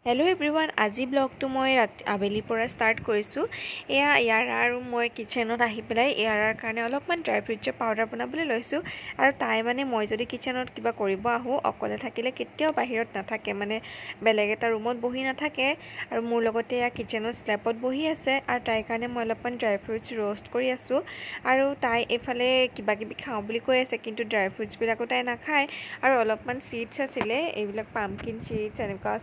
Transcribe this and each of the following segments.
hello everyone আজি ব্লগটো মই আবেলিৰ পৰা ষ্টাৰ্ট কৰিছো ইয়াৰ আৰু মই কিচেনত আহি পেলাই ইয়াৰ কাৰণে অলপমান ড্ৰাই ফ্ৰুটৰ পাউডাৰ বনাবলৈ লৈছো আৰু তাই মানে মই যদি কিচেনত কিবা কৰিব আহো অকলে থাকিলে কেতিয়াও বাহিৰত নাথাকে মানে বেলেগ এটা ৰুমত বহি নাথাকে আৰু মোৰ লগতে কিচেনৰ স্ল্যাপত বহি আছে আৰু তাই কাৰণে মই অলপমান ড্ৰাই ফ্ৰুটছ ৰোষ্ট কৰি আছো আৰু তাই এফালে কিবা কিবি খাওঁ বুলি কৈ আছে কিন্তু ড্ৰাই ফ্ৰুটছ বিলাকো তাই নাখায় আৰু অলপমান সিডছ আছিলে এইবিলাক পাম্পকিন সিডছ এনেকুৱা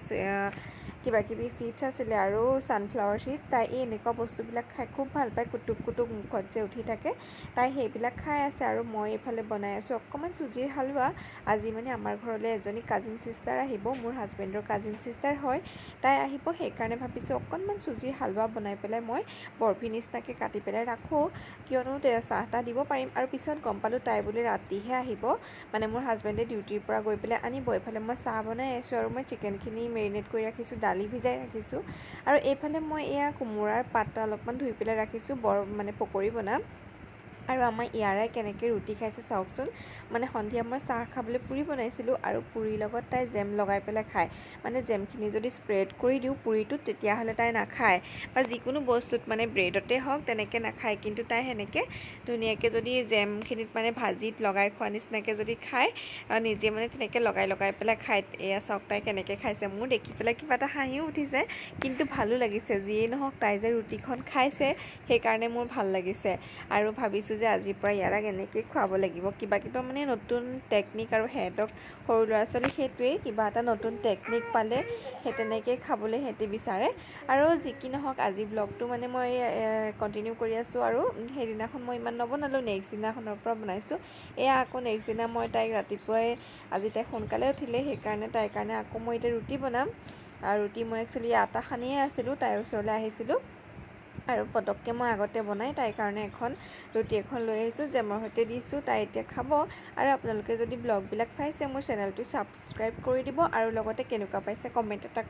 কিবা কিবি সিডছ আছিলে আৰু সানফ্লাৱাৰ সিডছ তাই এনেকুৱা বস্তুবিলাক খাই খুব ভাল পায় কুটুক কুটুক মুখত যে উঠি থাকে তাই সেইবিলাক খাই আছে আৰু মই এফালে বনাই আছো অকমান সুজিৰ হালৱা আজি মানে আমাৰ ঘৰলৈ এজনী কাজিন সিস্টাৰ আহিব মোৰ হাজবেণ্ডৰ কাজিন সিস্টাৰ হয় তাই আহিব সেই কাৰণে ভাবিছো অকমান সুজিৰ হালৱা বনাই পেলাই মই বৰফি নিচিনাকৈ কাটি পেলাই ৰাখো কিয়নো চাহটা দিব পাৰিম আৰু পিছত গম পালো তাই বুলি ৰাতিহে আহিব মানে মোৰ হাজবেণ্ডে ডিউটিৰ পৰা গৈ পেলাই আনিব এফালে মই চাহ বনাই আছো আৰু মই চিকেনখিনি মেৰিনেট কৰি ৰাখিছো দালি ভিজাই ৰাখিছো আৰু এইফালে মই এয়া কুমুৰাৰ পাতটা অলপমান ধুই পেলাই ৰাখিছো মানে পকৰি বনাম আৰু আমাৰ ইয়াৰাই কেনেকৈ ৰুটি খাইছে চাওকচোন মানে সন্ধিয়া মই চাহ খাবলৈ পুৰি বনাইছিলোঁ আৰু পুৰিৰ লগত তাই জেম লগাই পেলাই খায় মানে জেমখিনি যদি স্প্ৰেড কৰি দিওঁ পুৰিটোত তেতিয়াহ'লে তাই নাখায় বা যিকোনো বস্তুত মানে ব্ৰেডতে হওক তেনেকৈ নাখায় কিন্তু তাই সেনেকৈ ধুনীয়াকৈ যদি জেমখিনিত মানে ভাজিত লগাই খোৱা নিচিনাকৈ যদি খায় নিজে মানে তেনেকৈ লগাই পেলাই খায় এয়া চাওক তাই কেনেকৈ খাইছে মোৰ দেখি পেলাই কিবা এটা হাঁহিও উঠিছে কিন্তু ভালো লাগিছে যিয়ে নহওক তাই যে ৰুটিখন খাইছে সেইকাৰণে মোৰ ভাল লাগিছে আৰু ভাবিছোঁ যে আজিৰ পৰা ইয়াক এনেকৈ খুৱাব লাগিব কিবা মানে নতুন টেকনিক আৰু হেঁতক সৰু ল'ৰা ছোৱালী সেইটোৱেই কিবা এটা নতুন টেকনিক পালে সেই তেনেকৈ খাবলৈ সিহঁতে বিচাৰে আৰু যি কি নহওক আজি ব্লগটো মানে মই কণ্টিনিউ কৰি আছোঁ আৰু সেইদিনাখন মই ইমান নবনালোঁ নেক্সট দিনাখনৰ পৰা বনাইছোঁ এয়া আকৌ নেক্সট দিনা মই তাইক ৰাতিপুৱাই আজি তাই সোনকালে উঠিলে সেইকাৰণে তাইৰ কাৰণে আকৌ মই এতিয়া ৰুটি বনাম আৰু ৰুটি মই একচুৱেলি আটা সানিয়ে আছিলোঁ তাইৰ ওচৰলৈ আহিছিলোঁ আৰু পটককৈ মই আগতে বনাই তাইৰ কাৰণে ৰুটি এখন লৈ আহিছোঁ জেমৰ সৈতে দিছোঁ তাই এতিয়া খাব আৰু আপোনালোকে যদি ব্লগবিলাক চাইছে মোৰ চেনেলটো ছাবস্ক্ৰাইব কৰি দিব আৰু লগতে কেনেকুৱা পাইছে কমেণ্ট এটা